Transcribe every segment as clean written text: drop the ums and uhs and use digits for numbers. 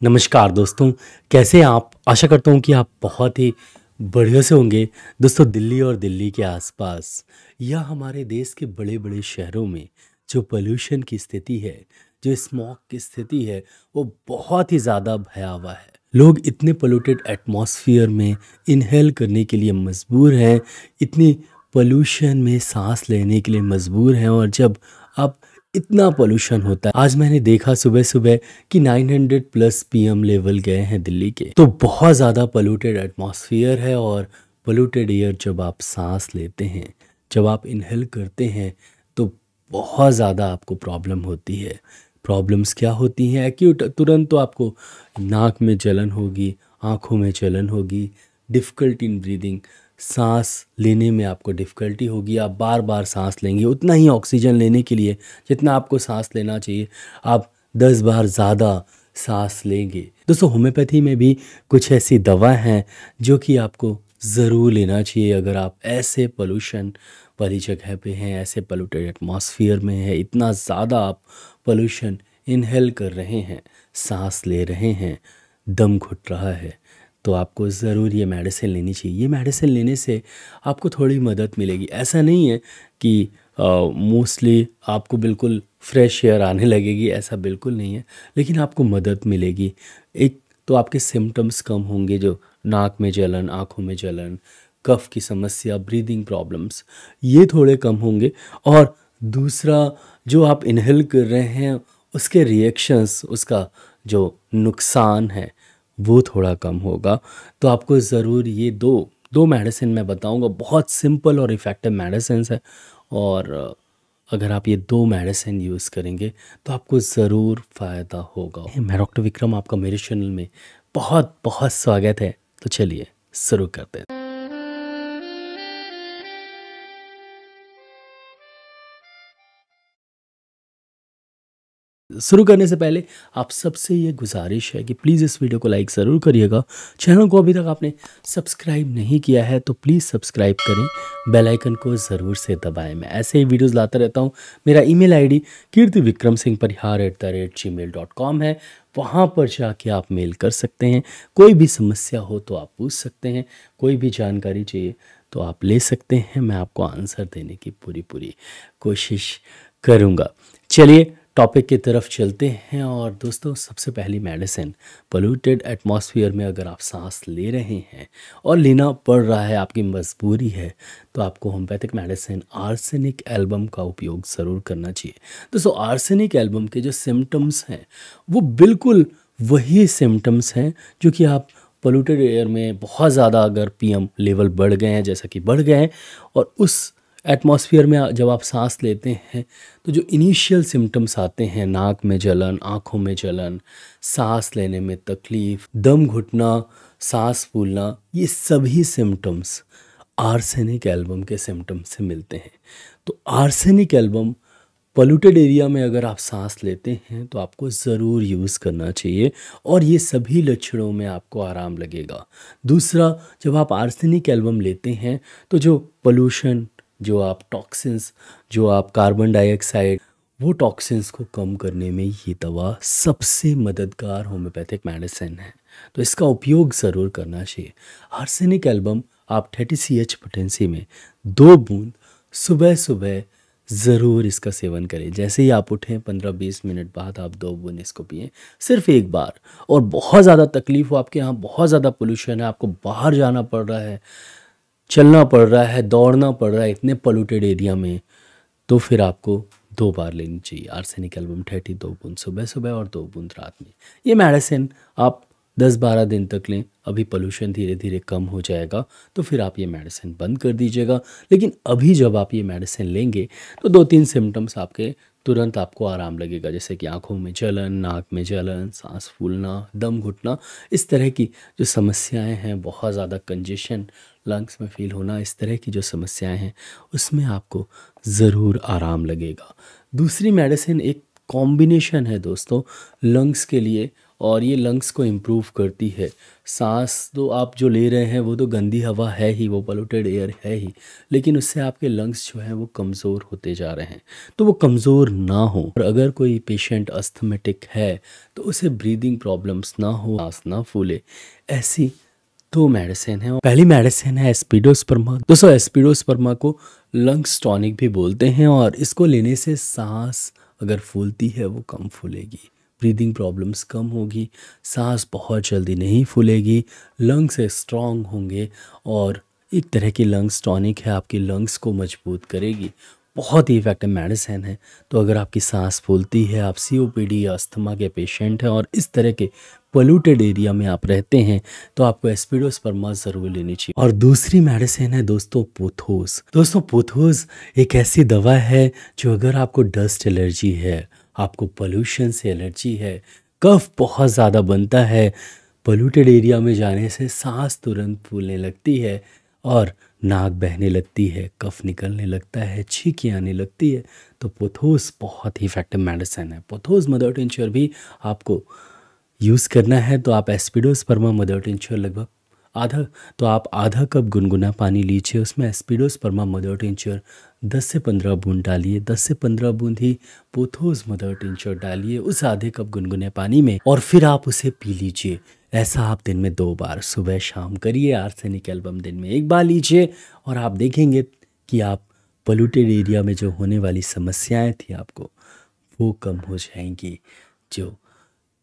नमस्कार दोस्तों, कैसे हैं आप? आशा करता हूँ कि आप बहुत ही बढ़िया से होंगे। दोस्तों, दिल्ली और दिल्ली के आसपास या हमारे देश के बड़े-बड़े शहरों में जो पॉल्यूशन की स्थिति है, जो स्मॉग की स्थिति है, वो बहुत ही ज़्यादा भयावह है। लोग इतने पोल्यूटेड एटमॉस्फेयर में इन्हेल करने के लिए मजबूर हैं, इतनी पॉल्यूशन में सांस लेने के लिए मजबूर हैं। और जब आप इतना पोल्यूशन होता है, आज मैंने देखा सुबह सुबह कि 900 प्लस पीएम लेवल गए हैं दिल्ली के। तो बहुत ज़्यादा पोल्यूटेड एटमॉस्फेयर है। और पोल्यूटेड एयर जब आप सांस लेते हैं, जब आप इनहेल करते हैं, तो बहुत ज़्यादा आपको प्रॉब्लम होती है। प्रॉब्लम्स क्या होती हैं? एक्यूट तुरंत तो आपको नाक में जलन होगी, आँखों में जलन होगी, डिफ़िकल्टी इन ब्रीदिंग, सांस लेने में आपको डिफ़िकल्टी होगी। आप बार बार सांस लेंगे, उतना ही ऑक्सीजन लेने के लिए जितना आपको सांस लेना चाहिए, आप 10 बार ज़्यादा सांस लेंगे। दोस्तों, होम्योपैथी में भी कुछ ऐसी दवा हैं जो कि आपको ज़रूर लेना चाहिए अगर आप ऐसे पोल्यूशन वाली जगह पे हैं, ऐसे पोल्यूटेड एटमॉस्फेयर में है, इतना ज़्यादा आप पोल्यूशन इनहेल कर रहे हैं, सांस ले रहे हैं, दम घुट रहा है, तो आपको ज़रूर ये मेडिसिन लेनी चाहिए। ये मेडिसिन लेने से आपको थोड़ी मदद मिलेगी। ऐसा नहीं है कि मोस्टली आपको बिल्कुल फ्रेश एयर आने लगेगी, ऐसा बिल्कुल नहीं है, लेकिन आपको मदद मिलेगी। एक तो आपके सिम्टम्स कम होंगे, जो नाक में जलन, आँखों में जलन, कफ की समस्या, ब्रीदिंग प्रॉब्लम्स, ये थोड़े कम होंगे। और दूसरा, जो आप इनहेल कर रहे हैं उसके रिएक्शंस, उसका जो नुकसान है वो थोड़ा कम होगा। तो आपको ज़रूर ये दो मेडिसिन मैं बताऊंगा, बहुत सिंपल और इफ़ेक्टिव मेडिसिन्स है। और अगर आप ये दो मेडिसिन यूज़ करेंगे तो आपको ज़रूर फ़ायदा होगा। मैं डॉक्टर विक्रम, आपका मेरे चैनल में बहुत बहुत स्वागत है। तो चलिए शुरू करते हैं। शुरू करने से पहले आप सबसे ये गुजारिश है कि प्लीज़ इस वीडियो को लाइक ज़रूर करिएगा। चैनल को अभी तक आपने सब्सक्राइब नहीं किया है तो प्लीज़ सब्सक्राइब करें, बेल आइकन को ज़रूर से दबाएं। मैं ऐसे ही वीडियोस लाता रहता हूं। मेरा ईमेल आईडी kirtivikramsinghparihar@gmail.com है। वहाँ पर जाके आप मेल कर सकते हैं। कोई भी समस्या हो तो आप पूछ सकते हैं, कोई भी जानकारी चाहिए तो आप ले सकते हैं। मैं आपको आंसर देने की पूरी कोशिश करूँगा। चलिए टॉपिक की तरफ चलते हैं। और दोस्तों, सबसे पहली मेडिसिन, पोल्यूटेड एटमॉस्फेयर में अगर आप सांस ले रहे हैं और लेना पड़ रहा है, आपकी मजबूरी है, तो आपको होम्योपैथिक मेडिसिन आर्सेनिक एल्बम का उपयोग ज़रूर करना चाहिए। दोस्तों, आर्सेनिक एल्बम के जो सिम्टम्स हैं वो बिल्कुल वही सिम्टम्स हैं जो कि आप पोल्यूटेड एयर में बहुत ज़्यादा अगर पीएम लेवल बढ़ गए हैं, जैसा कि बढ़ गए हैं, और उस एटमॉस्फेयर में जब आप सांस लेते हैं तो जो इनिशियल सिम्टम्स आते हैं, नाक में जलन, आँखों में जलन, सांस लेने में तकलीफ़, दम घुटना, सांस फूलना, ये सभी सिम्टम्स आर्सेनिक एल्बम के सिम्टम्स से मिलते हैं। तो आर्सेनिक एल्बम पोल्यूटेड एरिया में अगर आप सांस लेते हैं तो आपको ज़रूर यूज़ करना चाहिए और ये सभी लक्षणों में आपको आराम लगेगा। दूसरा, जब आप आर्सेनिक एल्बम लेते हैं तो जो पोल्यूशन, जो आप टॉक्सिन्स, जो आप कार्बन डाइऑक्साइड, वो टॉक्सिन्स को कम करने में ये दवा सबसे मददगार होम्योपैथिक मेडिसिन है। तो इसका उपयोग ज़रूर करना चाहिए। आर्सेनिक एल्बम आप 30 CH पोटेंसी में 2 बूंद सुबह सुबह ज़रूर इसका सेवन करें। जैसे ही आप उठें 15-20 मिनट बाद आप 2 बूंद इसको पिएं, सिर्फ एक बार। और बहुत ज़्यादा तकलीफ़ हो, आपके यहाँ बहुत ज़्यादा पोल्यूशन है, आपको बाहर जाना पड़ रहा है, चलना पड़ रहा है, दौड़ना पड़ रहा है इतने पोल्यूटेड एरिया में, तो फिर आपको 2 बार लेनी चाहिए आर्सेनिक एल्बम 30, 2 बूंद सुबह सुबह और 2 बूंद रात में। ये मेडिसिन आप 10-12 दिन तक लें, अभी पोल्यूशन धीरे धीरे कम हो जाएगा तो फिर आप ये मेडिसिन बंद कर दीजिएगा। लेकिन अभी जब आप ये मेडिसिन लेंगे तो 2-3 सिम्टम्स आपके तुरंत आपको आराम लगेगा, जैसे कि आँखों में जलन, नाक में जलन, सांस फूलना, दम घुटना, इस तरह की जो समस्याएं हैं, बहुत ज़्यादा कंजेशन लंग्स में फील होना, इस तरह की जो समस्याएं हैं उसमें आपको ज़रूर आराम लगेगा। दूसरी मेडिसिन एक कॉम्बिनेशन है दोस्तों, लंग्स के लिए और ये लंग्स को इम्प्रूव करती है। सांस तो आप जो ले रहे हैं वो तो गंदी हवा है ही, वो पोल्यूटेड एयर है ही, लेकिन उससे आपके लंग्स जो हैं वो कमज़ोर होते जा रहे हैं। तो वो कमज़ोर ना हो, और अगर कोई पेशेंट अस्थमेटिक है तो उसे ब्रीदिंग प्रॉब्लम्स ना हो, सांस ना फूले, ऐसी दो मेडिसिन है। पहली मेडिसिन है एस्पिडोस्पर्मा। दोस्तों एस्पिडोस्पर्मा को लंग्स टॉनिक भी बोलते हैं, और इसको लेने से सांस अगर फूलती है वो कम फूलेगी, ब्रीदिंग प्रॉब्लम्स कम होगी, सांस बहुत जल्दी नहीं फूलेगी, लंग्स स्ट्रांग होंगे, और एक तरह की लंग्स टॉनिक है, आपकी लंग्स को मजबूत करेगी। बहुत ही इफेक्टिव मेडिसिन है। तो अगर आपकी सांस फूलती है, आप सीओपीडी या अस्थमा के पेशेंट हैं और इस तरह के पोल्यूटेड एरिया में आप रहते हैं, तो आपको एस्पिडोस्पर्मा ज़रूर लेनी चाहिए। और दूसरी मेडिसिन है दोस्तों पोथोस। दोस्तों पोथोस एक ऐसी दवा है जो अगर आपको डस्ट एलर्जी है, आपको पोल्यूशन से एलर्जी है, कफ बहुत ज़्यादा बनता है, पोल्यूटेड एरिया में जाने से सांस तुरंत फूलने लगती है और नाक बहने लगती है, कफ निकलने लगता है, छींकें आने लगती है, तो पोथोस बहुत ही इफेक्टिव मेडिसिन है। पोथोस मदर टिंचर भी आपको यूज़ करना है तो आप एस्पिडोस्पर्मा मदर टिंचर लगभग आधा, तो आप आधा कप गुनगुना पानी लीजिए, उसमें एस्पिडोस्पर्मा मदर टिंचर 10 से 15 बूंद डालिए, 10 से 15 बूंद ही पोथोस मदर टिंचर डालिए उस आधे कप गुनगुने पानी में, और फिर आप उसे पी लीजिए। ऐसा आप दिन में 2 बार सुबह शाम करिए। आर्सेनिक एल्बम दिन में 1 बार लीजिए, और आप देखेंगे कि आप पोल्यूटेड एरिया में जो होने वाली समस्याएं थी आपको वो कम हो जाएंगी, जो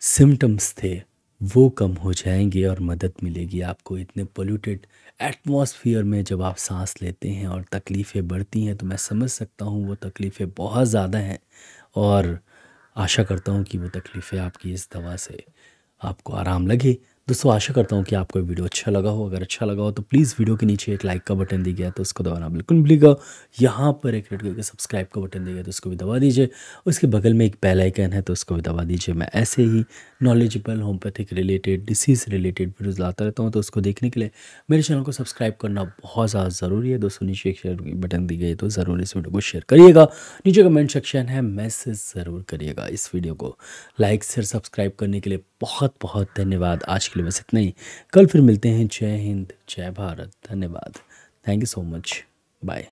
सिम्टम्स थे वो कम हो जाएंगे, और मदद मिलेगी आपको। इतने पोल्यूटेड एटमॉस्फेयर में जब आप सांस लेते हैं और तकलीफ़ें बढ़ती हैं, तो मैं समझ सकता हूँ वो तकलीफ़ें बहुत ज़्यादा हैं, और आशा करता हूँ कि वो तकलीफ़ें आपकी इस दवा से आपको आराम लगे। दोस्तों आशा करता हूँ कि आपको वीडियो अच्छा लगा हो। अगर अच्छा लगा हो तो प्लीज़ वीडियो के नीचे एक लाइक का बटन दिया गया तो उसको दबाना बिल्कुल भूलिएगा। यहाँ पर एक रेड कलर का सब्सक्राइब का बटन दिया गया तो उसको भी दबा दीजिए। उसके बगल में एक बेल आइकन है तो उसको भी दबा दीजिए। मैं ऐसे ही knowledgeable homeopathic related, disease related videos लाता रहता हूँ, तो उसको देखने के लिए मेरे चैनल को सब्सक्राइब करना बहुत ज़्यादा ज़रूरी है। दोस्तों नीचे एक शेयर बटन दी गई तो ज़रूर इस वीडियो को शेयर करिएगा। नीचे कमेंट सेक्शन है, मैसेज ज़रूर करिएगा। इस वीडियो को लाइक शेयर सब्सक्राइब करने के लिए बहुत बहुत धन्यवाद। आज के लिए बस इतना ही, कल फिर मिलते हैं। जय हिंद, जय भारत, धन्यवाद, thank you so much, bye.